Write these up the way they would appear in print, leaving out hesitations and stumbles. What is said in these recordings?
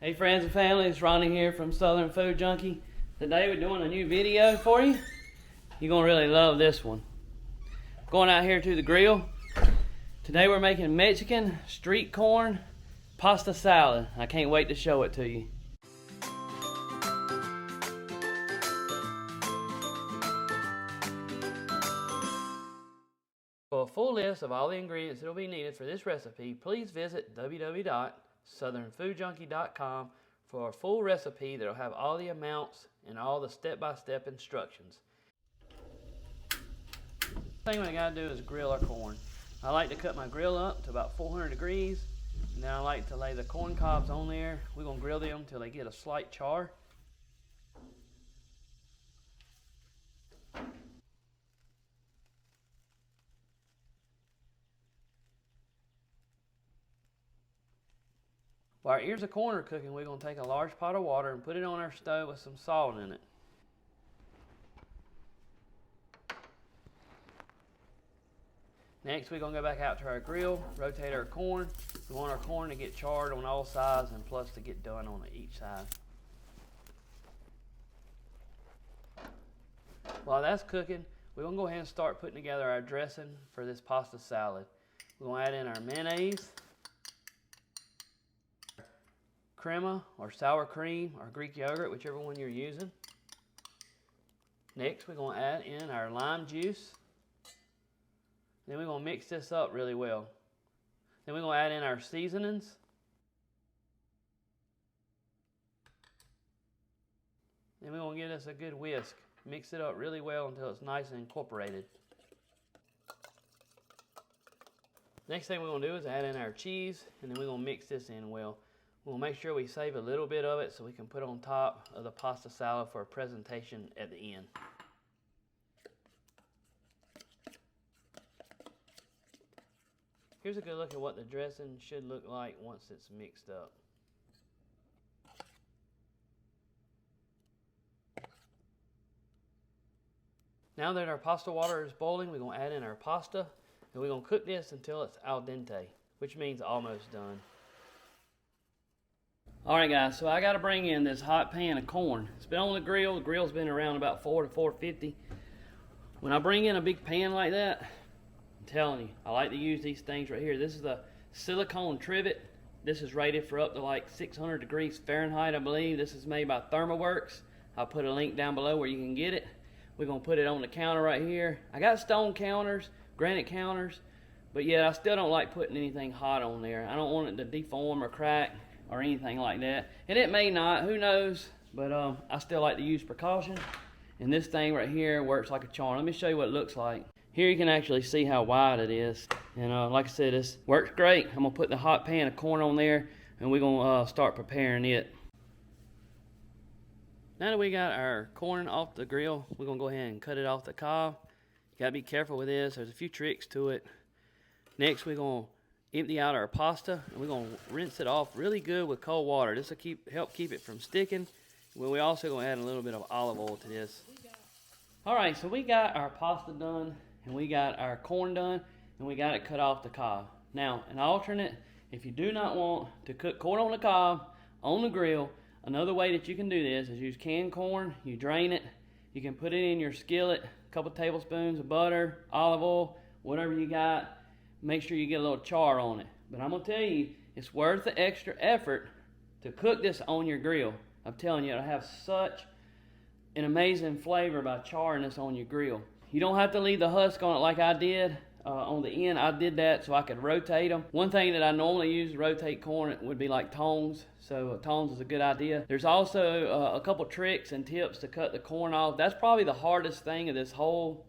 Hey friends and family, it's Ronnie here from Southern Food Junkie. Today we're doing a new video for you. You're gonna really love this one. Going out here to the grill. Today we're making Mexican street corn pasta salad. I can't wait to show it to you. For a full list of all the ingredients that will be needed for this recipe, please visit www.southernfoodjunkie.com for a full recipe that will have all the amounts and all the step-by-step instructions. The thing we gotta do is grill our corn. I like to cut my grill up to about 400 degrees, and then I like to lay the corn cobs on there. We're gonna grill them until they get a slight char. While our ears of corn are cooking, we're going to take a large pot of water and put it on our stove with some salt in it. Next, we're going to go back out to our grill, rotate our corn. We want our corn to get charred on all sides and plus to get done on each side. While that's cooking, we're going to go ahead and start putting together our dressing for this pasta salad. We're going to add in our mayonnaise, crema or sour cream or Greek yogurt, whichever one you're using. Next, we're going to add in our lime juice. Then we're going to mix this up really well. Then we're going to add in our seasonings. Then we're going to give this a good whisk. Mix it up really well until it's nice and incorporated. Next thing we're going to do is add in our cheese, and then we're going to mix this in well. We'll make sure we save a little bit of it so we can put on top of the pasta salad for a presentation at the end. Here's a good look at what the dressing should look like once it's mixed up. Now that our pasta water is boiling, we're going to add in our pasta, and we're going to cook this until it's al dente, which means almost done. Alright guys, so I got to bring in this hot pan of corn. It's been on the grill. The grill's been around about 4 to 450. When I bring in a big pan like that, I'm telling you, I like to use these things right here. This is the silicone trivet. This is rated for up to like 600 degrees Fahrenheit, I believe. This is made by Thermoworks. I'll put a link down below where you can get it. We're going to put it on the counter right here. I got stone counters, granite counters, but yet I still don't like putting anything hot on there. I don't want it to deform or crack or anything like that, and it may not, who knows, but I still like to use precaution, and this thing right here works like a charm. Let me show you what it looks like. Here you can actually see how wide it is, and like I said, this works great. I'm gonna put the hot pan of corn on there, and we're gonna start preparing it. Now that we got our corn off the grill, we're gonna go ahead and cut it off the cob. You gotta be careful with this. There's a few tricks to it. Next, we're gonna empty out our pasta, and we're going to rinse it off really good with cold water. This will help keep it from sticking. Well, we're also going to add a little bit of olive oil to this. Alright, so we got our pasta done, and we got our corn done, and we got it cut off the cob. Now, an alternate, if you do not want to cook corn on the cob, on the grill, another way that you can do this is use canned corn. You drain it, you can put it in your skillet, a couple tablespoons of butter, olive oil, whatever you got. Make sure you get a little char on it. But I'm going to tell you, it's worth the extra effort to cook this on your grill. I'm telling you, it'll have such an amazing flavor by charring this on your grill. You don't have to leave the husk on it like I did on the end. I did that so I could rotate them. One thing that I normally use to rotate corn would be like tongs. So tongs is a good idea. There's also a couple tricks and tips to cut the corn off. That's probably the hardest thing of this whole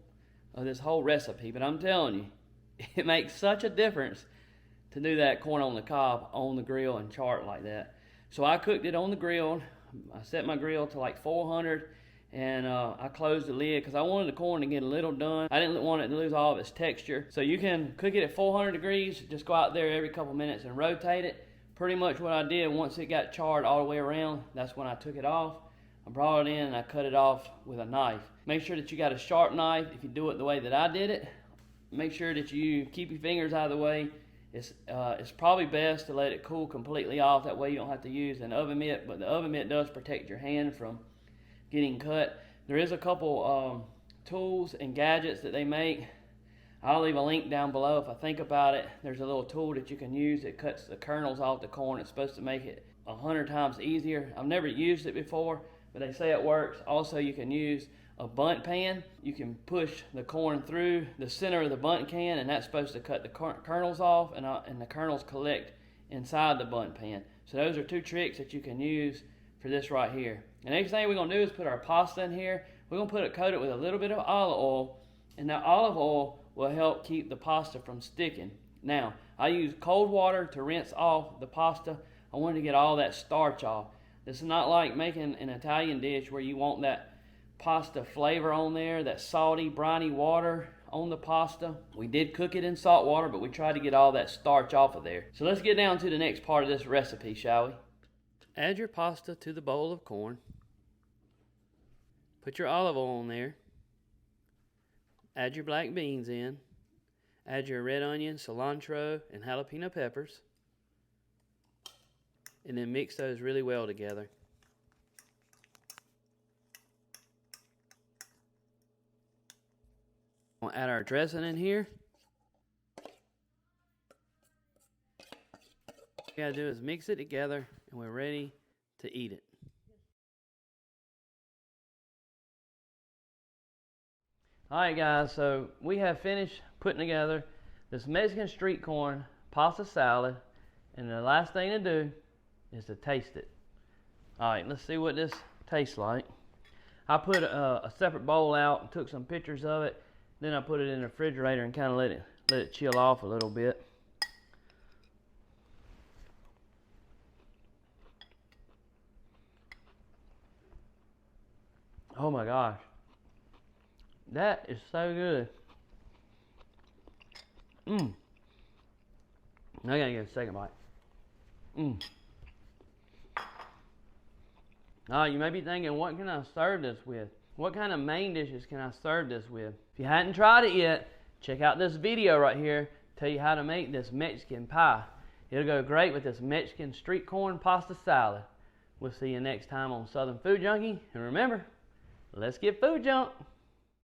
recipe. But I'm telling you, it makes such a difference to do that corn on the cob on the grill and char it like that. So I cooked it on the grill. I set my grill to like 400, and I closed the lid because I wanted the corn to get a little done. I didn't want it to lose all of its texture. So you can cook it at 400 degrees. Just go out there every couple minutes and rotate it. Pretty much what I did, once it got charred all the way around, that's when I took it off. I brought it in and I cut it off with a knife. Make sure that you got a sharp knife if you do it the way that I did it. Make sure that you keep your fingers out of the way It's probably best to let it cool completely off. That way you don't have to use an oven mitt, but the oven mitt does protect your hand from getting cut. There is a couple tools and gadgets that they make. I'll leave a link down below. If I think about it, there's a little tool that you can use that cuts the kernels off the corn. It's supposed to make it 100 times easier. I've never used it before, but they say it works. Also, you can use a bundt pan. You can push the corn through the center of the bundt can, and that's supposed to cut the kernels off, and the kernels collect inside the bundt pan. So those are two tricks that you can use for this right here. The next thing we're going to do is put our pasta in here. We're going to coat it with a little bit of olive oil, and that olive oil will help keep the pasta from sticking. Now, I use cold water to rinse off the pasta. I want to get all that starch off. This is not like making an Italian dish where you want that pasta flavor on there, that salty, briny water on the pasta. We did cook it in salt water, but we tried to get all that starch off of there. So let's get down to the next part of this recipe, shall we? Add your pasta to the bowl of corn. Put your olive oil on there. Add your black beans in. Add your red onion, cilantro, and jalapeno peppers. And then mix those really well together. We'll add our dressing in here. What you gotta do is mix it together, and we're ready to eat it. Alright guys, so we have finished putting together this Mexican street corn pasta salad, and the last thing to do is to taste it. Alright, let's see what this tastes like. I put a separate bowl out and took some pictures of it. Then I put it in the refrigerator and kind of let it chill off a little bit. Oh my gosh. That is so good. I gotta get a second bite. You may be thinking, what can I serve this with? What kind of main dishes can I serve this with? If you hadn't tried it yet, check out this video right here. Tell you how to make this Mexican pie. It'll go great with this Mexican street corn pasta salad. We'll see you next time on Southern Food Junkie. And remember, let's get food junk.